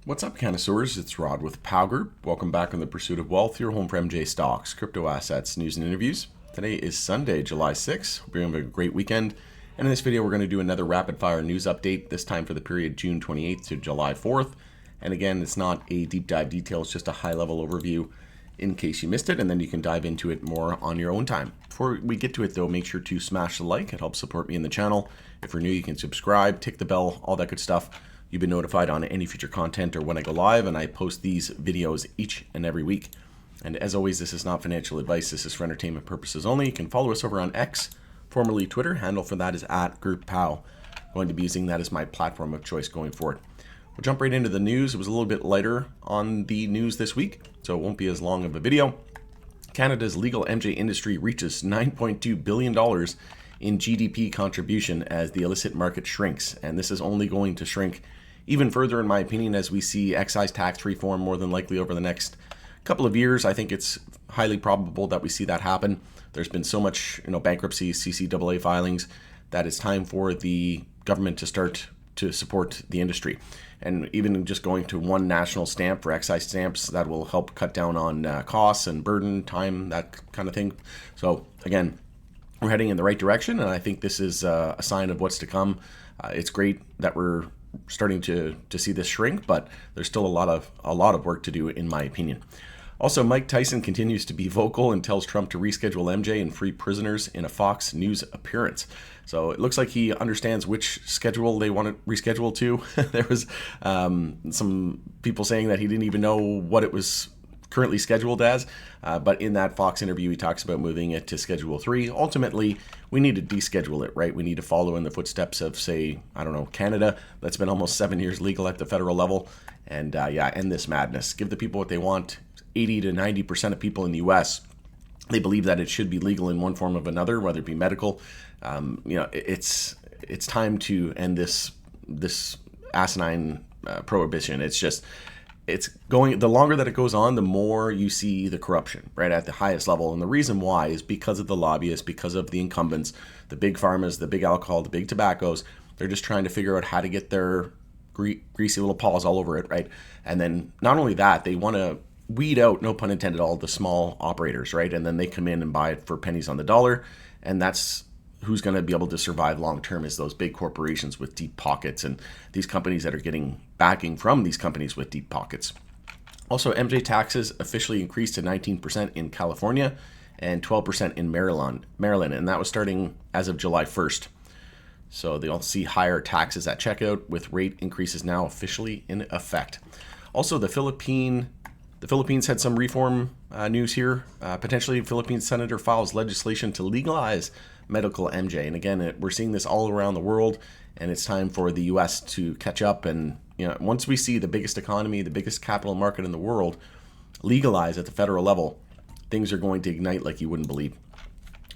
What's up, connoisseurs? It's Rod with Pow Group. Welcome back on the Pursuit of Wealth, your home for MJ stocks, crypto assets, news, and interviews. Today is Sunday, July 6th. Hope you're having a great weekend. And in this video, we're going to do another rapid-fire news update, this time for the period June 28th to July 4th. And again, it's not a deep dive detail, it's just a high-level overview in case you missed it, and then you can dive into it more on your own time. Before we get to it, though, make sure to smash the like. It helps support me in the channel. If you're new, you can subscribe, tick the bell, all that good stuff. You've been notified on any future content or when I go live, and I post these videos each and every week. And as always, this is not financial advice. This is for entertainment purposes only. You can follow us over on X, formerly Twitter. Handle for that is @GroupPow. Going to be using that as my platform of choice going forward. We'll jump right into the news. It was a little bit lighter on the news this week, so it won't be as long of a video. Canada's legal MJ industry reaches $9.2 billion in GDP contribution as the illicit market shrinks. And this is only going to shrink even further, in my opinion, as we see excise tax reform more than likely over the next couple of years. I think it's highly probable that we see that happen. There's been so much, bankruptcy, CCAA filings, that it's time for the government to start to support the industry. And even just going to one national stamp for excise stamps, that will help cut down on costs and burden, time, that kind of thing. So again, we're heading in the right direction, and I think this is a sign of what's to come. It's great that we're starting to see this shrink, but there's still a lot of work to do, in my opinion. Also, Mike Tyson continues to be vocal and tells Trump to reschedule MJ and free prisoners in a Fox News appearance. So it looks like he understands which schedule they want to reschedule to. There was some people saying that he didn't even know what it was currently scheduled as, but in that Fox interview, he talks about moving it to Schedule 3. Ultimately, we need to deschedule it, right? We need to follow in the footsteps of, say, Canada. That's been almost 7 years legal at the federal level. And end this madness. Give the people what they want. 80 to 90% of people in the U.S., they believe that it should be legal in one form or another, whether it be medical. It's time to end this asinine prohibition. It's going, the longer that it goes on, the more you see the corruption, right, at the highest level. And the reason why is because of the lobbyists, because of the incumbents, the big pharmas, the big alcohol, the big tobaccos. They're just trying to figure out how to get their greasy little paws all over it, right? And then not only that, they want to weed out, no pun intended, all the small operators, right? And then they come in and buy it for pennies on the dollar. And that's who's going to be able to survive long term, is those big corporations with deep pockets and these companies that are getting backing from these companies with deep pockets. Also, MJ taxes officially increased to 19% in California and 12% in Maryland, and that was starting as of July 1st. So they'll see higher taxes at checkout, with rate increases now officially in effect. Also, the Philippines had some reform news here. Potentially, Philippine senator files legislation to legalize medical MJ. And again, we're seeing this all around the world, and it's time for the U.S. to catch up. And once we see the biggest economy, the biggest capital market in the world legalize at the federal level, things are going to ignite like you wouldn't believe.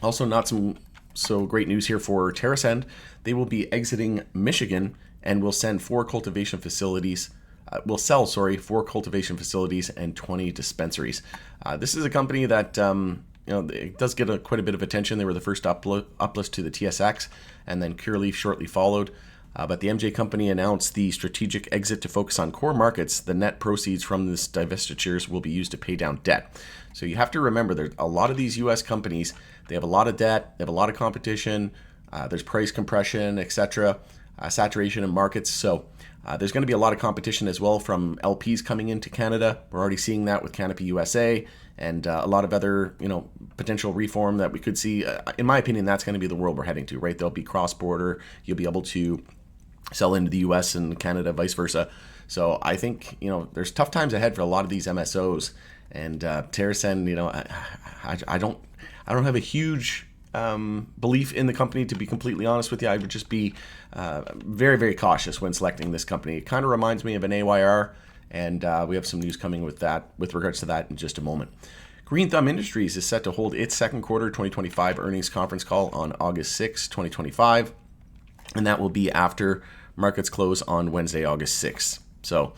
Also, not some so great news here for Terasen. They will be exiting Michigan and will send 4 cultivation facilities. Will sell 4 cultivation facilities and 20 dispensaries. This is a company that it does get quite a bit of attention. They were the first uplist to the TSX, and then Curaleaf shortly followed. But the MJ company announced the strategic exit to focus on core markets. The net proceeds from this divestitures will be used to pay down debt. So you have to remember, there's a lot of these U.S. companies. They have a lot of debt. They have a lot of competition. There's price compression, etc., saturation in markets. So there's going to be a lot of competition as well from LPs coming into Canada. We're already seeing that with Canopy USA and a lot of other, potential reform that we could see. In my opinion, that's going to be the world we're heading to, right? There'll be cross-border. You'll be able to sell into the US and Canada, vice versa. So I think, there's tough times ahead for a lot of these MSOs. And Terasen, I don't have a huge belief in the company, to be completely honest with you. I would just be very, very cautious when selecting this company. It kind of reminds me of an AYR, and we have some news coming with regards to that in just a moment. Green Thumb Industries is set to hold its second quarter 2025 earnings conference call on August 6, 2025, and that will be after markets close on Wednesday, August 6th. So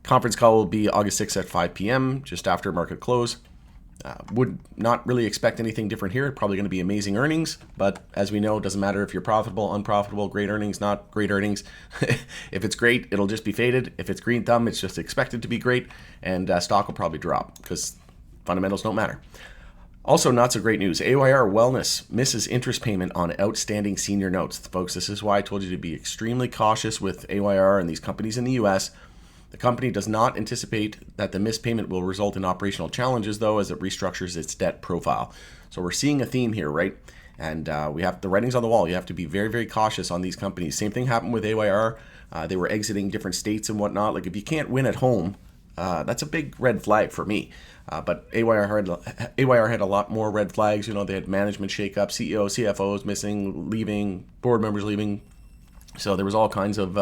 conference call will be August 6th at 5 p.m., just after market close. Would not really expect anything different here. Probably going to be amazing earnings, but as we know, it doesn't matter if you're profitable, unprofitable, great earnings, not great earnings. If it's great, it'll just be faded. If it's green thumb, it's just expected to be great, and stock will probably drop because fundamentals don't matter. Also, not so great news. AYR Wellness misses interest payment on outstanding senior notes. Folks, this is why I told you to be extremely cautious with AYR and these companies in the U.S. The company does not anticipate that the missed payment will result in operational challenges, though, as it restructures its debt profile. So we're seeing a theme here, right? And we have the writings on the wall. You have to be very, very cautious on these companies. Same thing happened with AYR. They were exiting different states and whatnot. Like, if you can't win at home, that's a big red flag for me. But AYR had a lot more red flags. You know, they had management shakeup, CEOs, CFOs missing, leaving, board members leaving. So there was all kinds of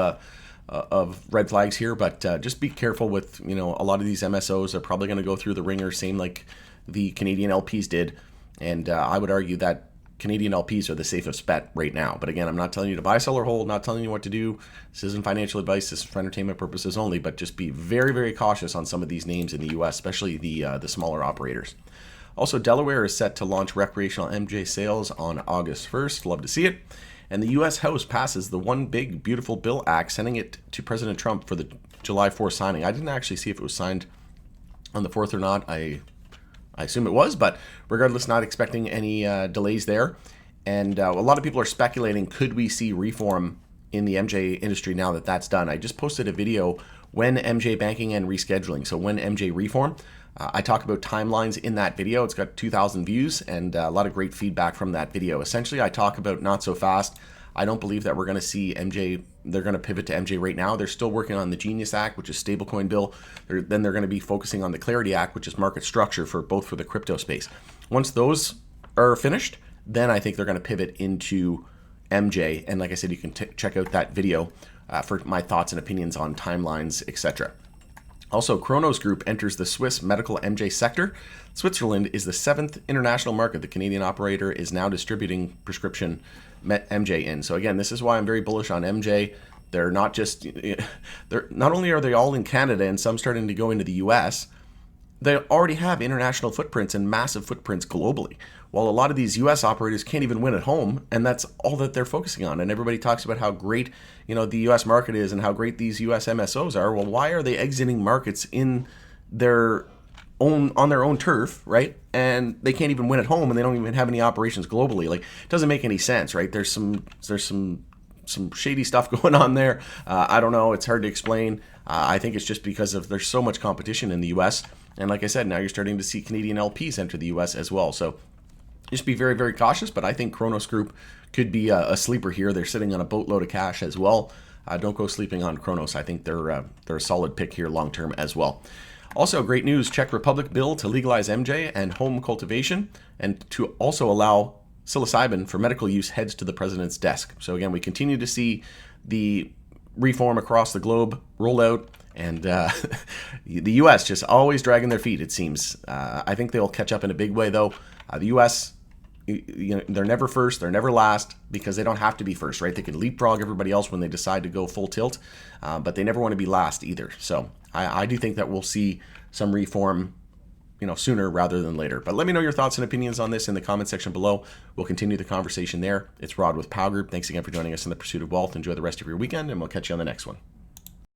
red flags here. But just be careful with, you know, a lot of these MSOs are probably going to go through the ringer, same like the Canadian LPs did. And I would argue that Canadian LPs are the safest bet right now. But again, I'm not telling you to buy, sell, or hold, not telling you what to do. This isn't financial advice. This is for entertainment purposes only. But just be very, very cautious on some of these names in the U.S., especially the smaller operators. Also, Delaware is set to launch recreational MJ sales on August 1st. Love to see it. And the U.S. House passes the One Big Beautiful Bill Act, sending it to President Trump for the July 4th signing. I didn't actually see if it was signed on the 4th or not. I assume it was, but regardless, not expecting any delays there. And a lot of people are speculating, could we see reform in the MJ industry now that that's done? I just posted a video, when MJ banking and rescheduling. So when MJ reform, I talk about timelines in that video. It's got 2,000 views and a lot of great feedback from that video. Essentially, I talk about not so fast. I don't believe that we're going to see MJ, they're going to pivot to MJ right now. They're still working on the Genius Act, which is stablecoin bill. Then they're going to be focusing on the Clarity Act, which is market structure for both for the crypto space. Once those are finished, then I think they're going to pivot into MJ. And like I said, you can check out that video for my thoughts and opinions on timelines, etc. Also, Kronos Group enters the Swiss medical MJ sector. Switzerland is the 7th international market the Canadian operator is now distributing prescription MJ in. So again, this is why I'm very bullish on MJ. They're not only are they all in Canada and some starting to go into the US, they already have international footprints and massive footprints globally. While a lot of these US operators can't even win at home, and that's all that they're focusing on. And everybody talks about how great, you know, the US market is and how great these US MSOs are. Well, why are they exiting markets on their own turf, right? And they can't even win at home, and they don't even have any operations globally. Like, it doesn't make any sense, right? There's some shady stuff going on there. I don't know. It's hard to explain. I think it's just because there's so much competition in the US. And like I said, now you're starting to see Canadian LPs enter the US as well. So just be very, very cautious. But I think Kronos Group could be a sleeper here. They're sitting on a boatload of cash as well. Don't go sleeping on Kronos. I think they're a solid pick here long term as well. Also, great news, Czech Republic bill to legalize MJ and home cultivation and to also allow psilocybin for medical use heads to the president's desk. So again, we continue to see the reform across the globe roll out, and the U.S. just always dragging their feet, it seems. I think they'll catch up in a big way, though. The U.S., they're never first, they're never last, because they don't have to be first, right? They can leapfrog everybody else when they decide to go full tilt, but they never want to be last either. So I do think that we'll see some reform, sooner rather than later. But let me know your thoughts and opinions on this in the comment section below. We'll continue the conversation there. It's Rod with Pow Group. Thanks again for joining us in the pursuit of wealth. Enjoy the rest of your weekend, and we'll catch you on the next one.